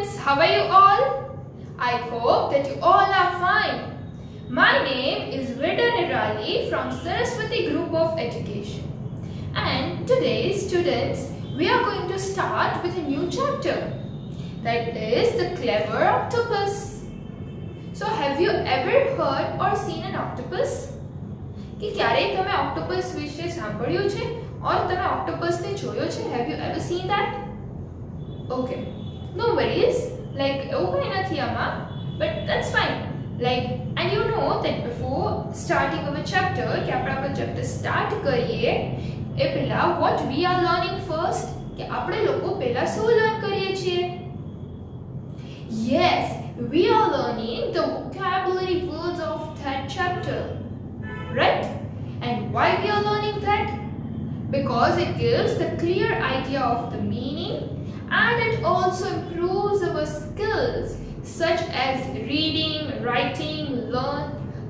students, how are you all? I hope that you all are fine. My name is Vida Nirali from Saraswati Group of Education. And today, students, we are going to start with a new chapter. That is the clever octopus. So have you ever heard or seen an octopus? कि ક્યારે તમે octopus વિશે સાંભળ્યું છે or તમે octopus ને જોયો છે? Have you ever seen that? Okay, no worries. Like એવું કંઈ નથી આમાં, but that's fine. Like, and you know that before starting our chapter, કે આપણે આપણો chapter start કરીએ એ પહેલા what we are learning first, કે આપણે લોકો પહેલા શું learn કરીએ છીએ? Yes, we are learning the vocabulary words of that chapter, right? And why we are learning that? Because it gives the clear idea of the meaning and it also improves our skills such as reading, writing,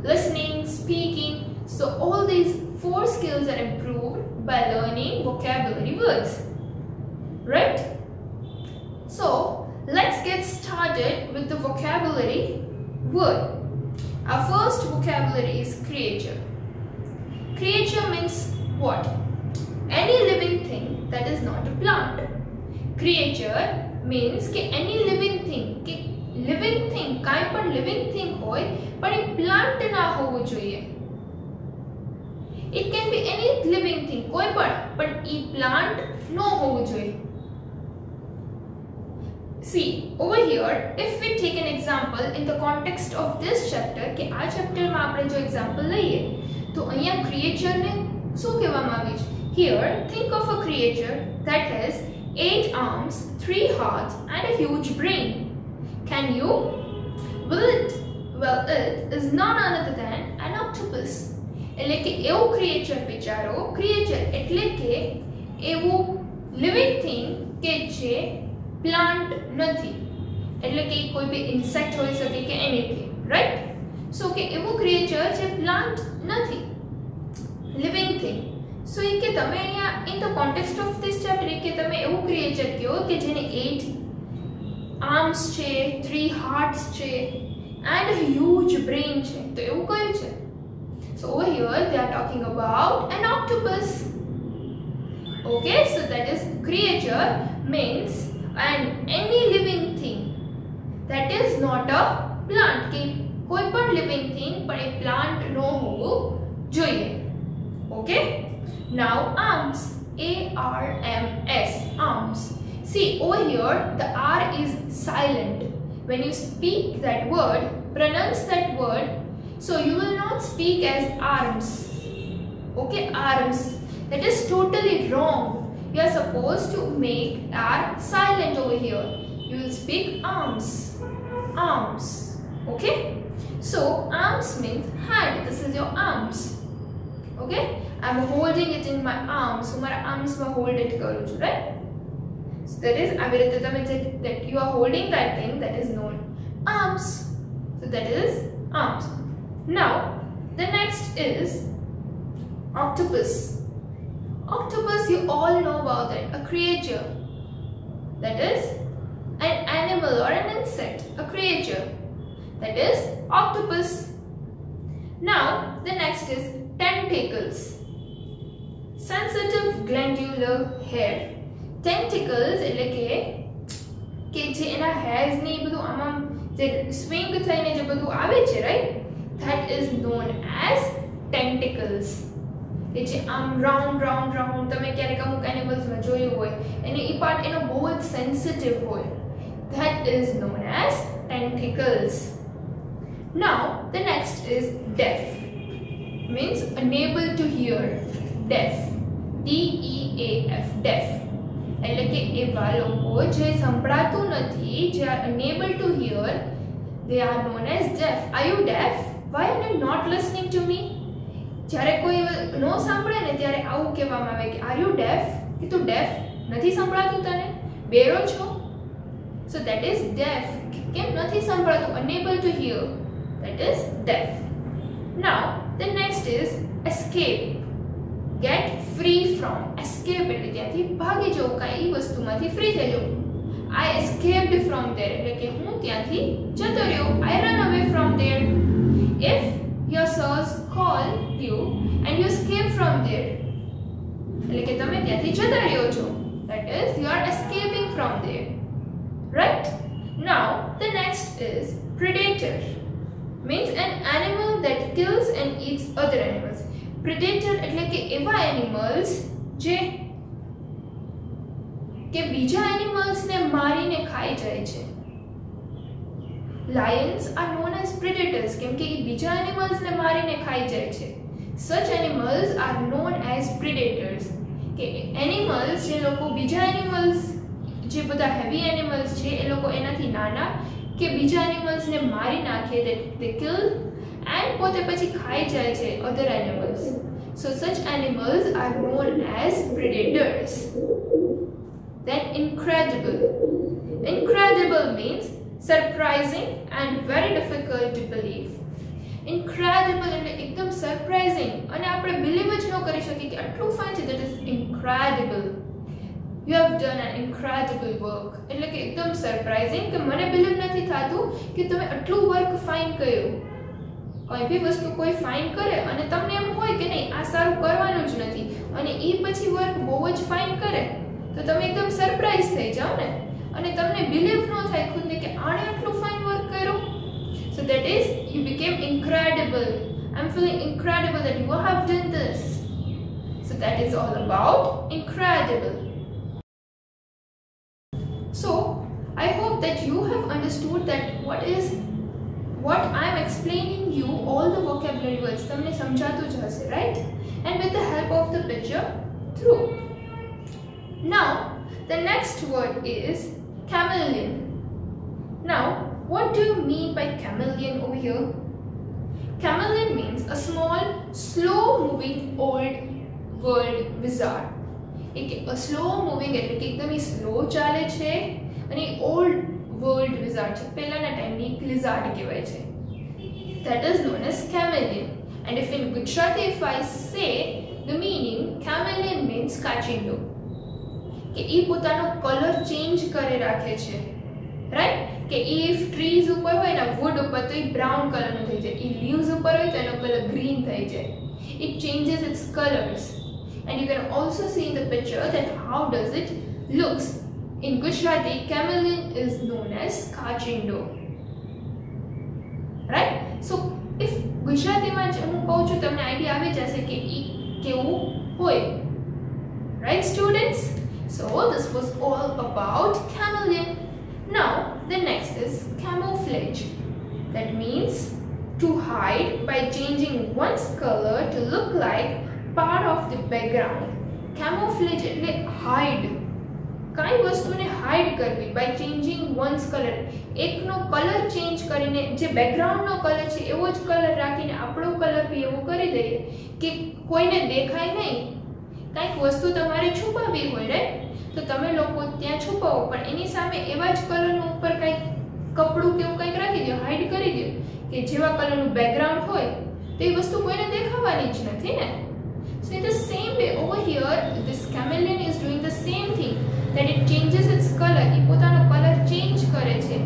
listening, speaking. So all these 4 skills are improved by learning vocabulary words, right? So let's get started with the vocabulary word. Our first vocabulary is creature. Creature means what? Any living thing that is not a plant. Creature means कि any living thing, कि living thing, काई पण living thing होय, पण एक plant ना होवो જોઈએ. It can be any living thing, कोई पण ई plant no होवो જોઈએ. See, over here, if we take an example in the context of this chapter, कि આ chapter માં આપણે જો example લઈએ, તો અહીંયા creature ને શું કહેવામાં આવે છે? Here, think of a creature that has 8 arms, 3 hearts and a huge brain. Can you? Well, it is none other than an octopus. એટલે કે એવું creature વિચારો, creature એટલે કે એવું living thing કે જે plant નથી. એટલે કે કોઈ બી insect હોઈ શકે કે anything, right? So કે એવું creature જે plant નથી, living thing. So કે તમે અહીંયા in the context of this chapter કે તમે એવું creature કયો કે જેને 8 arms છે, 3 hearts છે and a huge brain છે. તો એવું કયું છે? So over here they are talking about an octopus. Okay, so that is creature means and any living thing that is not a plant. કે કોઈ પણ living thing પણ એ plant નો હોવું જોઈએ. Okay? Now arms, A-R-M-S, arms. See over here the R is silent. When you speak that word, pronounce that word, so you will not speak as arms. Okay, arms. That is totally wrong. You are supposed to make R silent over here. You will speak arms. Arms. Okay? So arms means hand. This is your arms. Okay? I'm holding it in my arms. So my arms ma hold it karu chu, right? So that is that you are holding that thing, that is known arms. So that is arms. Now the next is octopus. Octopus, you all know about it, a creature. That is an animal or an insect, a creature. That is octopus. Now the next is tentacles. Sensitive glandular hair. Tentacles એટલે કે જે એના hairs ને બધું આમાં જે swing થઈને જે બધું આવે છે, right? That is known as tentacles. કે જે આમ round તમે ક્યારેક અમુક animals માં જોયું હોય, એનો ઈ part એનો બહુ જ sensitive હોય. That is known as tentacles. Now the next is deaf. Means unable to hear. Deaf. D-E-A-F, deaf. એટલે કે એવા લોકો જે સંભળાતું નથી, જે are unable to hear, they are known as deaf. Are you deaf? Why are you not listening to me? જ્યારે કોઈ નો સાંભળે ને ત્યારે આવું કહેવામાં આવે કે are you deaf? કે તું deaf નથી સંભળાતું તને? બેરો છો? So that is deaf. કેમ નથી સંભળાતું? Unable to hear. That is deaf. Now the next is escape. Get free from. Escape એટલે ત્યાંથી ભાગી જવું, કાંઈ વસ્તુમાંથી ફ્રી થઈ જવું. I escaped from there એટલે કે હું ત્યાંથી જતો રહ્યો. I run away from there. If your sirs call you and you escape from there એટલે કે તમે ત્યાંથી જતા રહ્યો છો. That is, you are escaping from there. Right? Now, the next is predator. Means an animal that kills and eats other animals. Predator એટલે કે એવા animals જે કે બીજા animals ને મારીને ખાઈ જાય છે. Lions are known as predators કેમ કે એ બીજા animals ને મારીને ખાઈ જાય છે. Such animals are known as predators. કે animals જે લોકો બીજા animals જે બધા heavy animals છે એ લોકો એનાથી નાના કે બીજા animals ને મારી નાખે that they kill and પોતે પછી ખાઈ જાય છે other animals. So such animals are known as predators. Then incredible. Incredible means surprising and very difficult to believe. Incredible એટલે એકદમ surprising અને આપણે believe જ ન કરી શકીએ કે આટલું fine છે. That is incredible. You have done an incredible work. એટલે કે એકદમ સરપ્રાઇઝિંગ કે મને બિલીવ નથી થતું કે તમે આટલું વર્ક ફાઇન કર્યું. કોઈ બી વસ્તુ કોઈ ફાઇન કરે અને તમને એમ હોય કે નહીં આ સારું કરવાનું જ નથી અને એ પછી વર્ક બહુ જ ફાઇન કરે તો તમે એકદમ સરપ્રાઇઝ થઈ જાઓ ને અને તમને બિલીવ ન થાય ખુદને કે આણે આટલું ફાઇન વર્ક કર્યું. So that is, you became incredible. I'm feeling incredible that you have done this. So that is all about incredible. So, I hope that you have understood that what I am explaining you, all the vocabulary words, tamne samjhatu j hase, right? And with the help of the picture through. Now, the next word is chameleon. Now, what do you mean by chameleon over here? Chameleon means a small, slow-moving old world wizard. Slow moving એટલે કે એકદમ slow ચાલે છે અને old world wizard છે પહેલાના ટાઈમની lizard કહેવાય છે. That is known as chameleon. And if in Gujarati if I say the meaning, chameleon means કાચિંડો કે એ પોતાનો કલર ચેન્જ કરે રાખે છે. રાઈટ? કે if trees ઉપર હોય ને wood ઉપર તો એ બ્રાઉન કલરનો થઈ જાય, એ leaves ઉપર હોય તો એનો કલર ગ્રીન થઈ જાય. It changes its colors. And you can also see in the picture that how does it looks. In Gujarati, chameleon is known as kachindo. Right? So, if Gujarati માં હું કહું છું તમને આઈડિયા આવી જશે કે ઈ કેવું હોય. Right, students? So, this was all about chameleon. Now, the next is camouflage. That means to hide by changing one's color to look like part of the background. Camouflage એટલે hide. કઈ વસ્તુને hide કરવી by changing one's color. એકનો colour change કરીને જે બેકગ્રાઉન્ડનો colour છે એવો જ કલર રાખીને આપણો કલર બી એવો કરી દઈએ કે કોઈને દેખાય નહીં. કંઈક વસ્તુ તમારે છુપાવી હોય રાઈટ તો તમે લોકો ત્યાં છુપાવો પણ એની સામે એવા જ કલરનું ઉપર કંઈક કપડું કે એવું કંઈક રાખી દો, હાઇડ કરી દો કે જેવા કલરનું બેકગ્રાઉન્ડ હોય તો એ વસ્તુ કોઈને દેખાવાની જ નથી ને. So in the same way over here this chameleon is doing the same thing, that it changes its color. એ પોતાનો કલર ચેન્જ કરે છે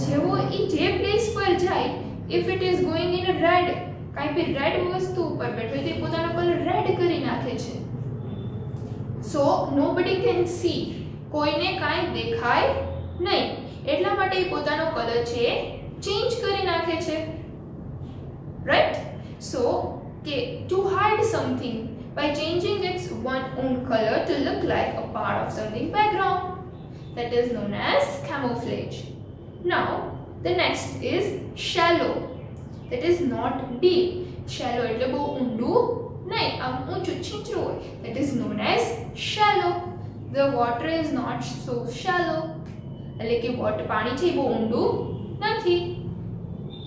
જેવો એ જે પ્લેસ પર જાય. if it is going in a red, કાંઈ બી રેડ વસ્તુ ઉપર બેઠો તો એ પોતાનો કલર રેડ કરી નાખે છે. so nobody can see, કોઈને કાંઈ દેખાય નહીં એટલા માટે એ પોતાનો કલર છે ચેન્જ કરી નાખે છે. right? So to hide something by changing its one own color to look like a part of something background, that is known as camouflage. Now the next is shallow. That is not deep. Shallow એટલે બહુ ઊંડું નહીં, આમ ઊંચું છીંચરું હોય. That is known as shallow. The water is not so shallow. એટલે કે પાણી છે બહુ ઊંડું નથી.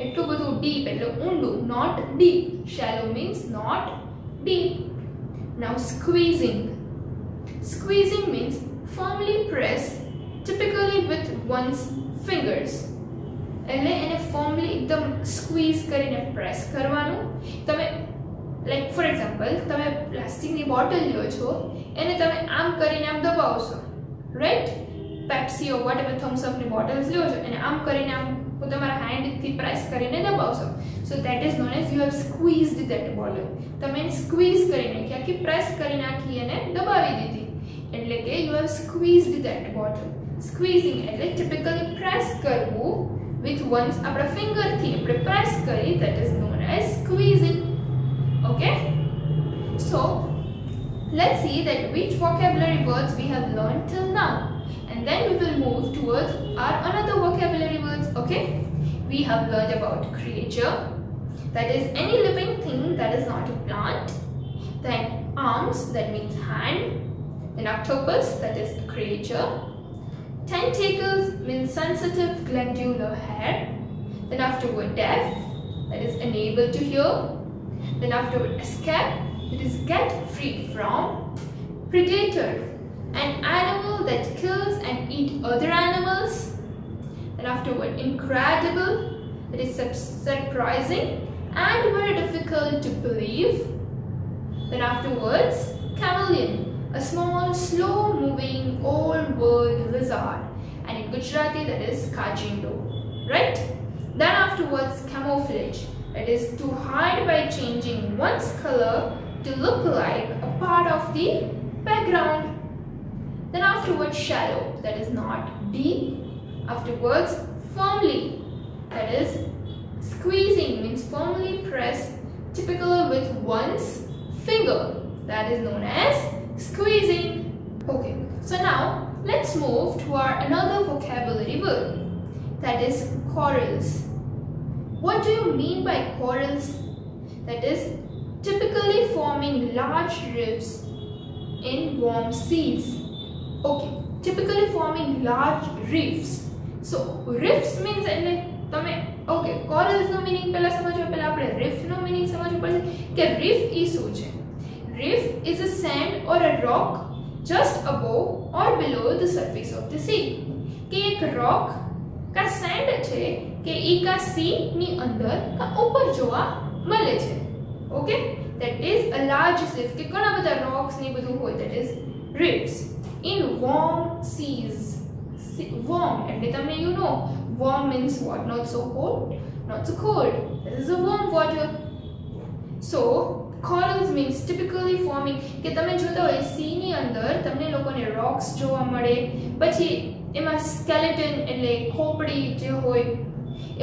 એટલું બધું deep એટલે ઊંડું, not deep. Shallow means not deep. Now squeezing. Squeezing means firmly press, typically with one's fingers. એટલે એને firmly એકદમ squeeze કરીને press કરવાનું. તમે like for example તમે પ્લાસ્ટિકની બોટલ લ્યો છો એને તમે આમ કરીને આમ દબાવશો, right? પેપ્સી ઓર વોટએવર થમ્સ અપ ની બોટલ્સ લ્યો છો અને આમ કરીને આમ તમારા હેન્ડ થી પ્રેસ કરીને દબાવશો, so that is known as you have squeezed that bottle. તમે એને સ્ક્વીઝ કરી નાખી, આખી પ્રેસ કરી નાખી અને દબાવી દીધી, એટલે કે you have squeezed that bottle. સ્ક્વીઝિંગ એટલે ટિપિકલી પ્રેસ કરવું with one's આપણા ફિંગર થી આપણે પ્રેસ કરી, that is known as squeezing. Okay, so let's see that which vocabulary words we have learned till now, and then we will move towards our another vocabulary words. Okay, we have learned about creature, that is any living thing that is not a plant. Then arms, that means hand. Then octopus, that is a creature. Tentacles means sensitive glandular hair. Then afterward deaf, that is unable to hear. Then afterward escape, that is get free from. Predator, an animal that kills and eat other animals. Then afterward incredible, that is surprising and very difficult to believe. Then afterwards chameleon, a small slow moving old world lizard, and in Gujarati that is kajindo, right? Then afterwards camouflage, that is to hide by changing one's color to look like a part of the background. Then afterwards shallow, that is not deep. Afterwards firmly, that is squeezing, means firmly pressed, typically with one's finger, that is known as squeezing. Okay, so now let's move to our another vocabulary word, that is corals. What do you mean by corals? That is typically forming large reefs in warm seas. Okay, typically forming large reefs. So reefs means એટલે તમે okay, corals નો meaning પહેલા સમજો, પહેલા આપણે reef નો meaning સમજવું પડશે કે reef ઈ શું છે. Reef is a sand or a rock just above or below the surface of the sea. કે એક rock का sand છે કે ઈ का sea ની અંદર का ઉપર જોવા મળે છે. Okay, that is a large reef કે ઘણા બધા rocks ને બધું હોય, that is reefs in warm seas. Warm એટલે તમને you know warm means what? Not so cold, not so cold. This is a warm water. So corals means typically forming કે તમે જોતા હોય સી ની અંદર તમને લોકોને rocks જોવા મળે, પછી એમાં skeleton એટલે ખોપડી જે હોય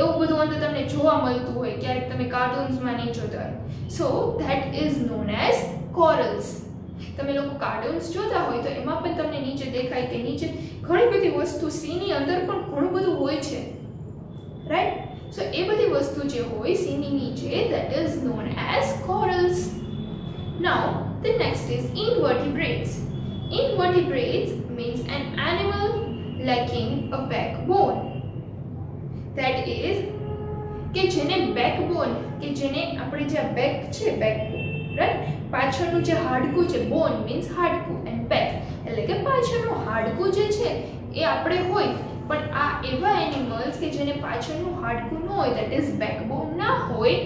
એવું બધું અંદર તમને જોવા મળતું હોય, ક્યારેક તમે કાર્ટૂન્સ માં નહીં જોતા હોય. So that is known as corals. તમે લોકો કાર્ટૂન્સ જોતા હોય તો એમાં પણ તમને નીચે દેખાય કે નીચે ઘણી બધી વસ્તુ સી ની અંદર પણ ઘણું બધું હોય છે, રાઈટ? So એ બધી વસ્તુ જે હોય સી ની નીચે, that is known as corals. Now the next is invertebrates. Invertebrates means an animal lacking a backbone. That is કે જેને backbone કે જેને આપણે જે back છે backbone, right? પાછળનું જે હાડકું છે, bone means હાડકું and back એટલે કે પાછળનું હાડકું જે છે એ આપણે હોય, પણ આ એવા animals કે જેને પાછળનું હાડકું ન હોય, that is backbone ના હોય,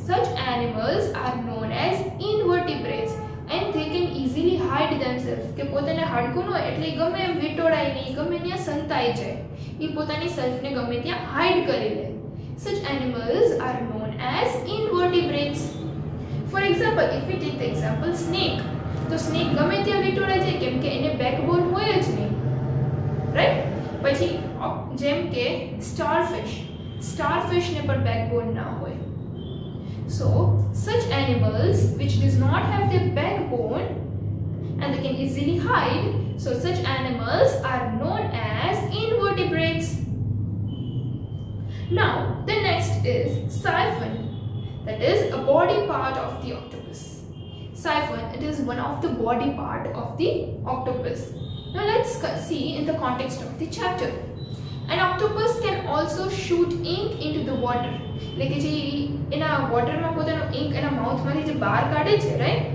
such animals are known as invertebrates and they can easily hide themselves. કે પોતાને હાડકું ન હોય એટલે ગમે એમ વીંટોળાય નહીં, ગમે ત્યાં સંતાઈ જાય, એ પોતાની સેલ્ફને ગમે ત્યાં હાઇડ કરી લે. Such animals are known as invertebrates. For example, if we take the example snake, તો snake ગમે ત્યાં વીંટોળાઈ જાય કેમ કે એને બેકબોન હોય જ નહીં, રાઈટ? પછી જેમ કે starfish ને પણ બેકબોન ના હોય. So such animals which does not have their backbone and they can easily hide, so such animals are known as invertebrates. Now the next is siphon, that is a body part of the octopus. Siphon, it is one of the body part of the octopus. Now let's see in the context of the chapter. An octopus can also shoot ink into the water. Like જે એના વોટરમાં પોતાનો ink એના માઉથમાંથી જે બહાર કાઢે છે, right?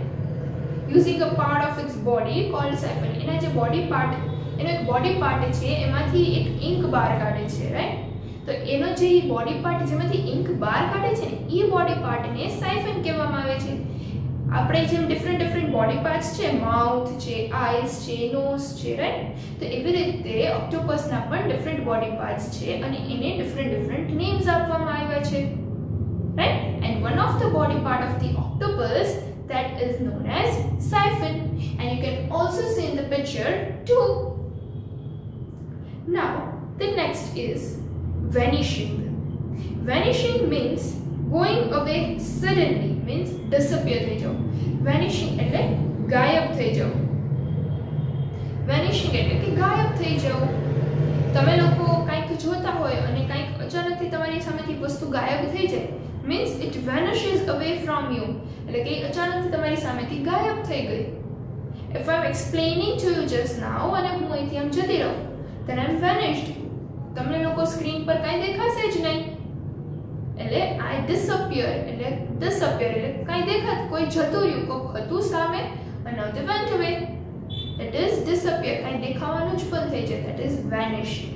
Using a part of its body called siphon. એના જે બોડી પાર્ટ, એનો એક બોડી પાર્ટ છે એમાંથી એક ink બહાર કાઢે છે, રાઈટ? તો એનો જે બોડી પાર્ટ જેમાંથી ink બહાર કાઢે છે ને, એ બોડી પાર્ટને સાયફન કહેવામાં આવે છે. આપણે જેમ ડિફરન્ટ બોડી પાર્ટ્સ છે, માઉથ છે, આઈઝ છે, નોઝ છે, રાઈટ, તો એવી રીતે ઓક્ટોપસના પણ ડિફરન્ટ બોડી પાર્ટ્સ છે અને એને ડિફરન્ટ નેમ્સ આપવામાં આવ્યા છે, right. And one of the body part of the octopus that is known as siphon, and you can also see in the picture too. Now the next is vanishing. Vanishing means going away suddenly, means disappear થઈ જાવ. Vanishing એટલે ગાયબ થઈ જાવ. Vanishing એટલે કે ગાયબ થઈ જાવ. તમે લોકો કંઈક જોતા હોય અને કંઈક અચાનકથી તમારી સામેથી વસ્તુ ગાયબ થઈ જાય, means it vanishes away from you, એટલે કે અચાનકથી તમારી સામેથી ગાયબ થઈ ગઈ. If I'm explaining to you just now અને હું અહીંથી આમ જતી રહું, then I'm vanished. તમને લોકો સ્ક્રીન પર કાંઈ દેખાશે જ નહીં, એટલે I disappear એટલે કાંઈ દેખાત, કોઈ જતું રહ્યું, કોઈક હતું સામે and now they went away. That is disappear, કાંઈ દેખાવાનું જ બંધ થઈ જાય, that is vanishing.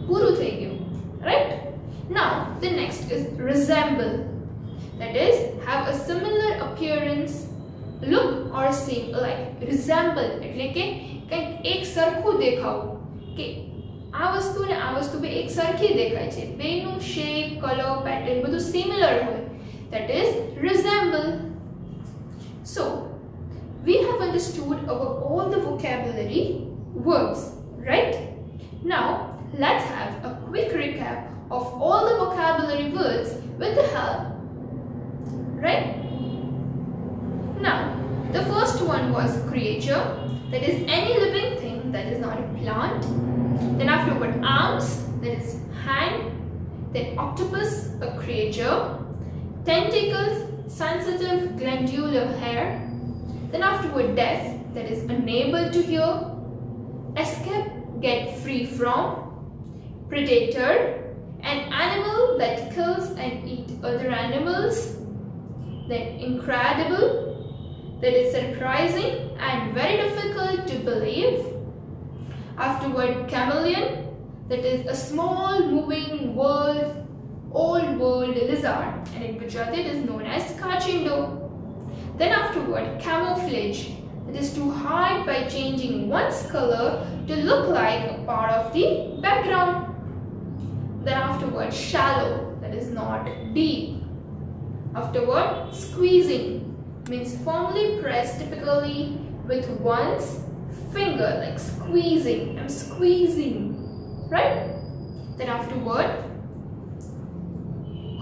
પૂરું થઈ ગયું, right? Now the next is resemble, that is have a similar appearance, look or seem alike. Resemble એટલે કે કંઈક એક સરખું દેખાવું, કે આ વસ્તુ ને આ વસ્તુ બે એક સરખી દેખાય છે, બેનું શેપ, કલર, પેટર્ન બધું સિમિલર હોય, that is resemble. So we have understood about all the vocabulary words, right? Now let's have a quick recap of all the vocabulary words with the help, right? Now the first one was creature, that is any living thing that is not a plant. Then afterward arms, that is hand. Then octopus, a creature. Tentacles, sensitive glandular hair. Then afterward deaf, that is unable to hear. Escape, get free from. Predator, an animal that kills and eats other animals. Then incredible, that is surprising and very difficult to believe. Afterward chameleon, that is a small moving old world lizard, and in Gujarati it is known as kachindo. Then afterward camouflage, that is to hide by changing one's color to look like a part of the background. Then afterward shallow, that is not deep. Afterward squeezing, means firmly pressed typically with one's finger, like squeezing. I'm squeezing, right? Then afterward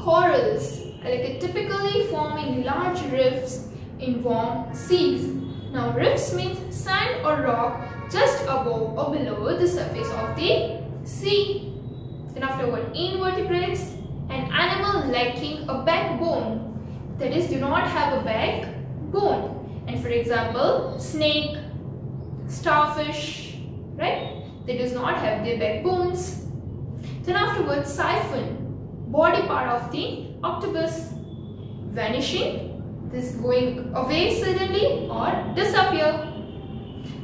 corals, like typically forming large rifts in warm seas. Now rifts means sand or rock just above or below the surface of the sea. Then afterward invertebrates, an animal lacking a backbone, that is do not have a backbone. And for example snake, starfish, right, they does not have their backbones. Then afterwards siphon, body part of the octopus. Vanishing, this going away suddenly or disappear.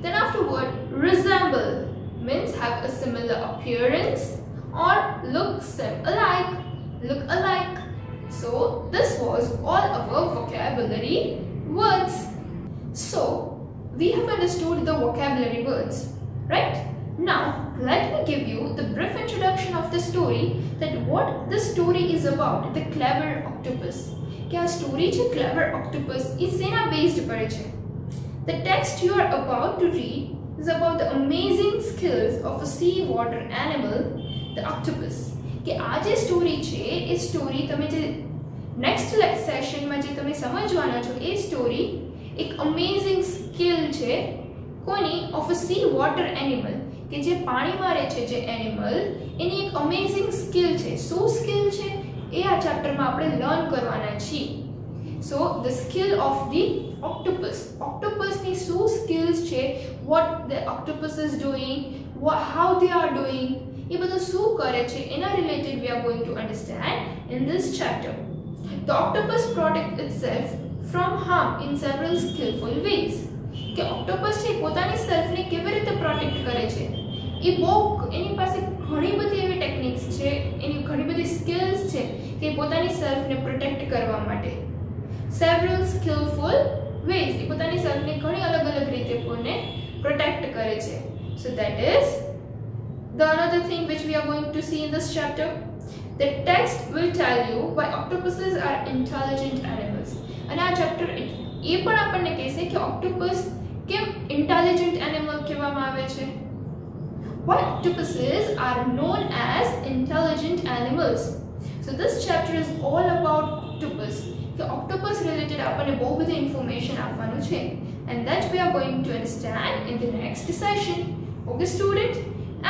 Then afterward resemble, means have a similar appearance or look alike. So this was all our vocabulary words. So we have understood the vocabulary words, right? Now let me give you the brief introduction of the story, that what the story is about, the clever octopus. કે આ story છે clever octopus એ શેના based પર છે? The text you are about to read is about the amazing skills of a sea water animal, the octopus. કે આ જે story છે એ સ્ટોરી તમે જે નેક્સ્ટ સેશનમાં જે તમે સમજવાના છો એ સ્ટોરી એક અમેઝિંગ સ્કિલ છે કોની? Of a C water animal, કે જે પાણીમાં રહે છે જે એનિમલ એની એક અમેઝિંગ સ્કિલ છે. શું સ્કિલ છે એ આ ચેપ્ટરમાં આપણે લર્ન કરવાના છીએ. So the skill of the ઓક્ટોપસની શું સ્કિલ્સ છે, what the octopus is doing, how they are doing, એ બધું શું કરે છે એના related we are going to understand in this chapter. The octopus protect itself from harm in several skillful ways. કે ઓક્ટોપસ છે પોતાની સેલ્ફને કેવી રીતે પ્રોટેક્ટ કરે છે, એ બહુ એની પાસે ઘણી બધી એવી ટેકનિક્સ છે, એની ઘણી બધી સ્કિલ્સ છે કે પોતાની સેલ્ફને પ્રોટેક્ટ કરવા માટે. several skillful ways. એ પોતાની સેલ્ફને ઘણી અલગ-અલગ રીતે પોને પ્રોટેક્ટ કરે છે. So that is the another thing which we are going to see in this chapter. The text will tell you why octopuses are intelligent animals. અને આ ચેપ્ટર એ પણ આપણને કહેશે કે ઓક્ટોપસ કેમ ઇન્ટેલિજન્ટ એનિમલ કહેવામાં આવે છે. Why octopuses are known as intelligent animals. So this chapter is all about octopus. The octopus related આપણને બહુ બધી information આપવાનું છે, and that we are going to understand in the next session. Okay student,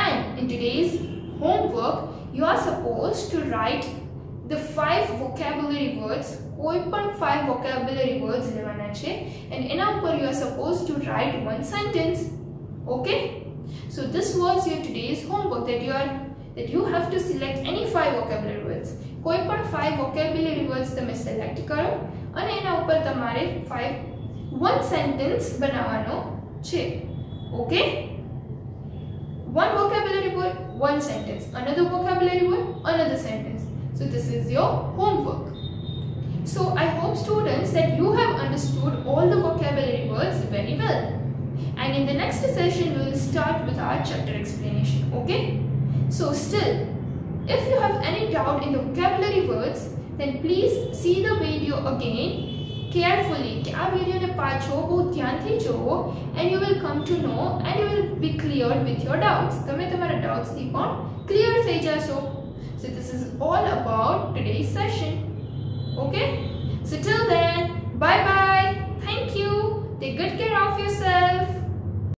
and in today's homework you are supposed to write the 5 vocabulary words. કોઈ પણ 5 vocabulary words લેવાના છે, and એના ઉપર you are supposed to write one sentence. Okay, so this was your today's homework, that you have to select any 5 vocabulary words. કોઈ પણ 5 vocabulary words તમે select કરો અને એના ઉપર તમારે one sentence બનાવવાનો છે. Okay, one vocabulary word, one sentence, another vocabulary word, another sentence. So this is your homework. So I hope students that you have understood all the vocabulary words very well, and in the next session we will start with our chapter explanation. Okay, so still if you have any doubt in the vocabulary words, then please see the video again carefully. કે આ વિડિયોને પાછો બહુ ધ્યાનથી જોવો, and you will come to know and you will be cleared with your doubts. તમે તમારા doubts થી પણ clear થઈ જશો. So this is all about today's session. Okay, so till then, bye bye, thank you, take good care of yourself.